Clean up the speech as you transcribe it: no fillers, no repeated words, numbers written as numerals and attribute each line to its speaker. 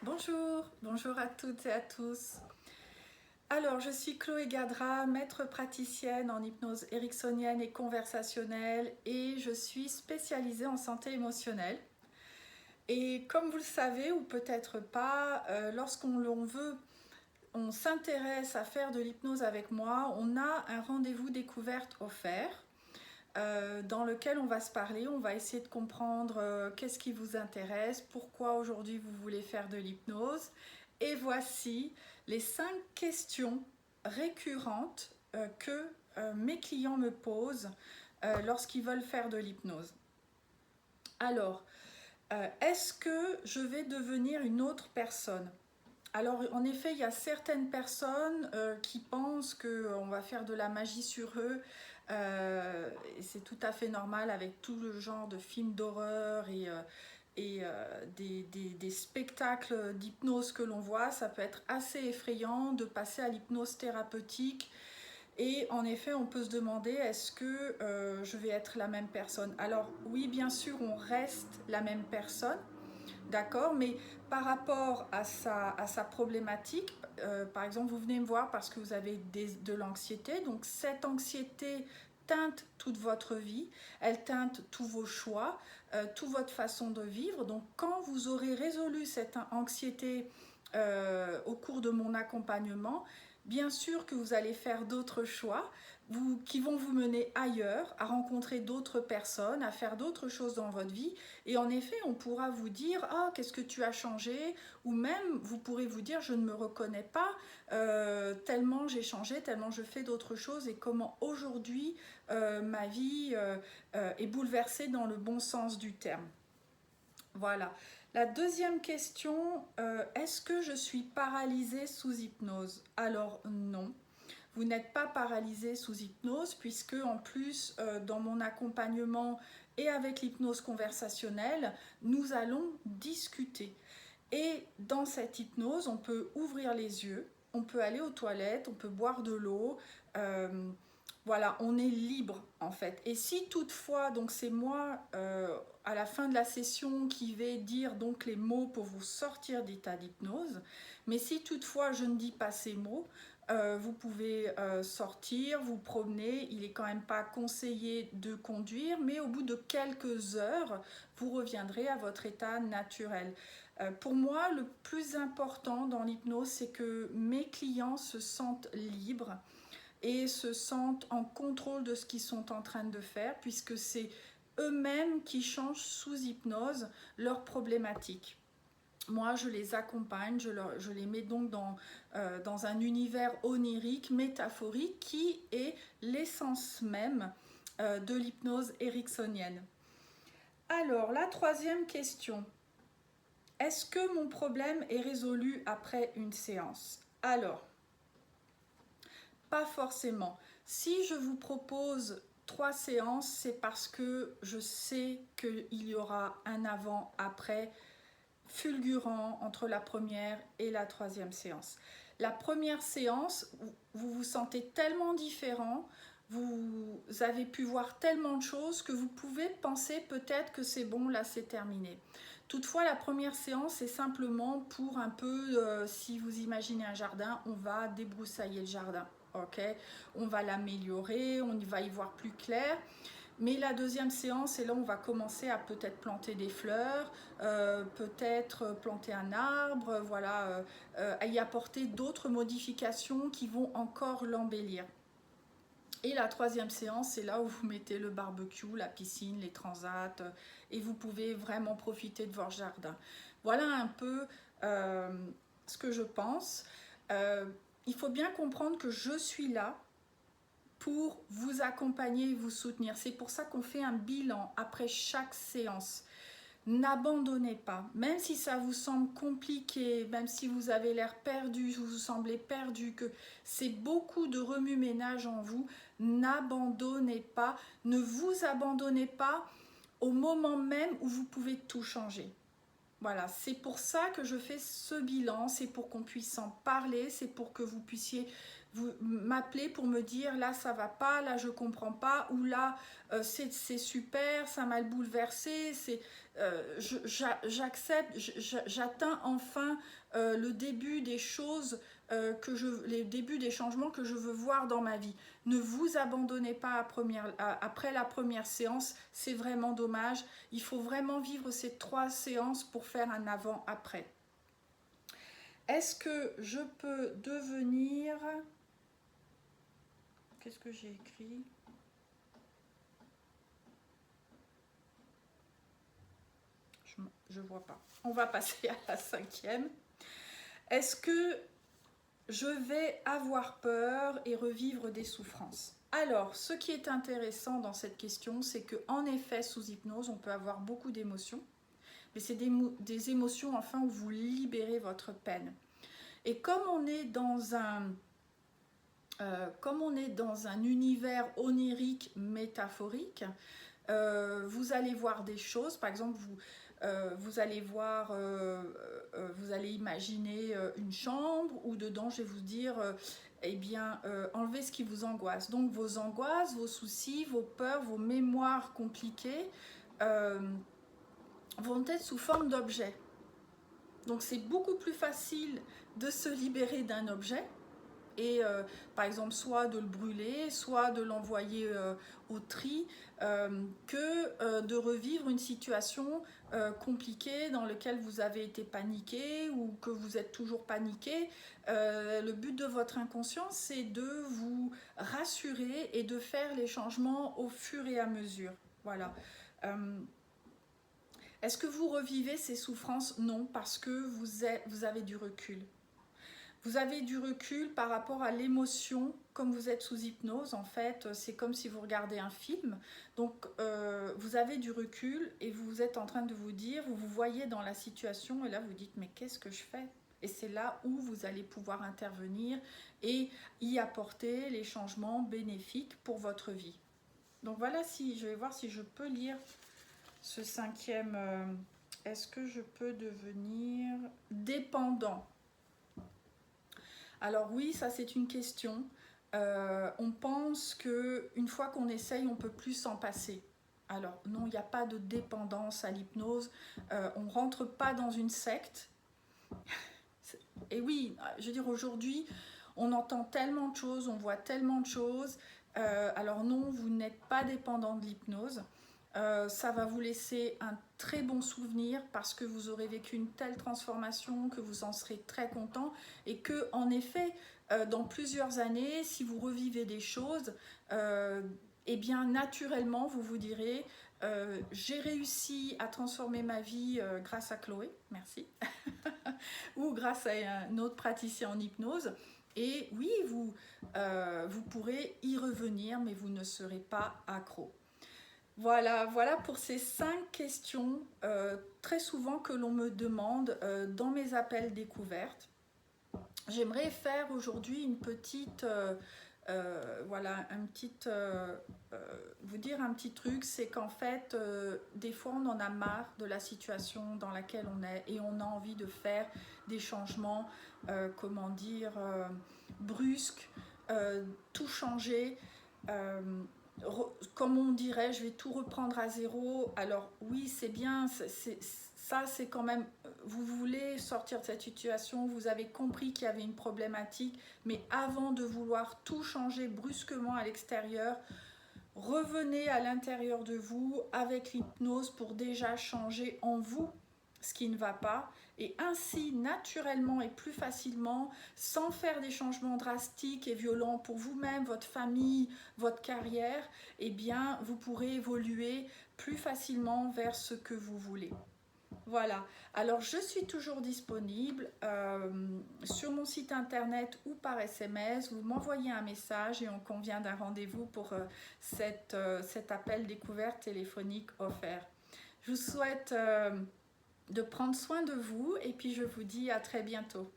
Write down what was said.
Speaker 1: Bonjour, bonjour à toutes et à tous. Alors, je suis Chloé Gadra, maître praticienne en hypnose ericksonienne et conversationnelle et je suis spécialisée en santé émotionnelle. Et comme vous le savez ou peut-être pas, on s'intéresse à faire de l'hypnose avec moi, on a un rendez-vous découverte offert dans lequel on va se parler, on va essayer de comprendre qu'est-ce qui vous intéresse, pourquoi aujourd'hui vous voulez faire de l'hypnose. Et voici les 5 questions récurrentes que mes clients me posent lorsqu'ils veulent faire de l'hypnose. Alors, est-ce que je vais devenir une autre personne? Alors, en effet, il y a certaines personnes qui pensent qu'on va faire de la magie sur eux. Et c'est tout à fait normal avec tout le genre de films d'horreur et des spectacles d'hypnose que l'on voit. Ça peut être assez effrayant de passer à l'hypnose thérapeutique. Et en effet, on peut se demander, est-ce que je vais être la même personne? Alors oui, bien sûr, on reste la même personne. D'accord, mais par rapport à sa problématique, par exemple, vous venez me voir parce que vous avez de l'anxiété, donc cette anxiété teinte toute votre vie, elle teinte tous vos choix, toute votre façon de vivre. Donc quand vous aurez résolu cette anxiété au cours de mon accompagnement, bien sûr que vous allez faire d'autres choix qui vont vous mener ailleurs, à rencontrer d'autres personnes, à faire d'autres choses dans votre vie. Et en effet, on pourra vous dire « Ah, qu'est-ce que tu as changé ?» Ou même, vous pourrez vous dire « Je ne me reconnais pas, tellement j'ai changé, tellement je fais d'autres choses et comment aujourd'hui ma vie est bouleversée dans le bon sens du terme. » Voilà. La deuxième question, est-ce que je suis paralysée sous hypnose? Alors non. Vous n'êtes pas paralysé sous hypnose puisque en plus dans mon accompagnement et avec l'hypnose conversationnelle, nous allons discuter. Et dans cette hypnose, on peut ouvrir les yeux, on peut aller aux toilettes, on peut boire de l'eau. Voilà, on est libre en fait. Et si toutefois, donc c'est moi à la fin de la session qui vais dire donc les mots pour vous sortir d'état d'hypnose, mais si toutefois je ne dis pas ces mots, vous pouvez sortir, vous promener. Il n'est quand même pas conseillé de conduire, mais au bout de quelques heures, vous reviendrez à votre état naturel. Pour moi, le plus important dans l'hypnose, c'est que mes clients se sentent libres et se sentent en contrôle de ce qu'ils sont en train de faire, puisque c'est eux-mêmes qui changent sous hypnose leurs problématiques. Moi, je les accompagne, je les mets donc dans un univers onirique, métaphorique, qui est l'essence même de l'hypnose ericksonienne. Alors, la troisième question. Est-ce que mon problème est résolu après une séance? Alors, pas forcément. Si je vous propose 3 séances, c'est parce que je sais qu'il y aura un avant-après fulgurant entre la première et la troisième séance. La première séance, vous vous sentez tellement différent, vous avez pu voir tellement de choses que vous pouvez penser peut-être que c'est bon, là c'est terminé. Toutefois, la première séance, c'est simplement pour un peu, si vous imaginez un jardin, on va débroussailler le jardin. Okay, on va l'améliorer, on va y voir plus clair. Mais la deuxième séance, c'est là où on va commencer à peut-être planter des fleurs, peut-être planter un arbre, voilà, à y apporter d'autres modifications qui vont encore l'embellir. Et la troisième séance, c'est là où vous mettez le barbecue, la piscine, les transats, et vous pouvez vraiment profiter de votre jardin. Voilà un peu ce que je pense. Il faut bien comprendre que je suis là pour vous accompagner et vous soutenir. C'est pour ça qu'on fait un bilan après chaque séance. N'abandonnez pas, même si ça vous semble compliqué, même si vous avez l'air perdu, vous vous semblez perdu, que c'est beaucoup de remue-ménage en vous, n'abandonnez pas, ne vous abandonnez pas au moment même où vous pouvez tout changer. Voilà, c'est pour ça que je fais ce bilan, c'est pour qu'on puisse en parler, c'est pour que vous puissiez vous m'appelez pour me dire là ça va pas, là je comprends pas, ou là c'est super, ça m'a bouleversé, j'accepte, j'atteins enfin le début des choses, les débuts des changements que je veux voir dans ma vie. Ne vous abandonnez pas après la première séance, c'est vraiment dommage. Il faut vraiment vivre ces 3 séances pour faire un avant-après. Est-ce que je peux devenir... Qu'est-ce que j'ai écrit? Je ne vois pas. On va passer à la 5e. Est-ce que je vais avoir peur et revivre des souffrances? Alors, ce qui est intéressant dans cette question, c'est qu'en effet, sous hypnose, on peut avoir beaucoup d'émotions, mais c'est des émotions, enfin, où vous libérez votre peine. Et comme on est dans un univers onirique, métaphorique, vous allez voir des choses, par exemple, vous allez imaginer une chambre où dedans, je vais vous dire, eh bien, enlevez ce qui vous angoisse. Donc, vos angoisses, vos soucis, vos peurs, vos mémoires compliquées vont être sous forme d'objets. Donc, c'est beaucoup plus facile de se libérer d'un objet et par exemple soit de le brûler, soit de l'envoyer au tri, que de revivre une situation compliquée dans laquelle vous avez été paniqué ou que vous êtes toujours paniqué. Le but de votre inconscient, c'est de vous rassurer et de faire les changements au fur et à mesure. Voilà. Est-ce que vous revivez ces souffrances? Non, parce que vous avez du recul. Vous avez du recul par rapport à l'émotion, comme vous êtes sous hypnose, en fait, c'est comme si vous regardez un film. Donc, vous avez du recul et vous êtes en train de vous dire, vous vous voyez dans la situation et là, vous dites, mais qu'est-ce que je fais? Et c'est là où vous allez pouvoir intervenir et y apporter les changements bénéfiques pour votre vie. Donc voilà, je vais voir si je peux lire ce 5e. Est-ce que je peux devenir dépendant? Alors oui, ça c'est une question. On pense qu'une fois qu'on essaye, on ne peut plus s'en passer. Alors non, il n'y a pas de dépendance à l'hypnose. On ne rentre pas dans une secte. Et oui, je veux dire, aujourd'hui, on entend tellement de choses, on voit tellement de choses. Alors non, vous n'êtes pas dépendant de l'hypnose. Ça va vous laisser un très bon souvenir parce que vous aurez vécu une telle transformation que vous en serez très content et que en effet dans plusieurs années, si vous revivez des choses, eh bien naturellement vous vous direz j'ai réussi à transformer ma vie grâce à Chloé, merci, ou grâce à un autre praticien en hypnose. Et oui, vous pourrez y revenir, mais vous ne serez pas accro. Voilà pour ces 5 questions très souvent que l'on me demande dans mes appels découvertes. J'aimerais faire aujourd'hui une petite, vous dire un petit truc, c'est qu'en fait, des fois on en a marre de la situation dans laquelle on est et on a envie de faire des changements, brusques, tout changer. Comme on dirait, je vais tout reprendre à zéro. Alors oui, c'est bien, ça c'est quand même, vous voulez sortir de cette situation, vous avez compris qu'il y avait une problématique, mais avant de vouloir tout changer brusquement à l'extérieur, revenez à l'intérieur de vous avec l'hypnose pour déjà changer en vous ce qui ne va pas, et ainsi naturellement et plus facilement, sans faire des changements drastiques et violents pour vous-même, votre famille, votre carrière, eh bien vous pourrez évoluer plus facilement vers ce que vous voulez. Voilà, alors je suis toujours disponible sur mon site internet ou par SMS, vous m'envoyez un message et on convient d'un rendez-vous pour cet appel découverte téléphonique offert. Je vous souhaite de prendre soin de vous et puis je vous dis à très bientôt.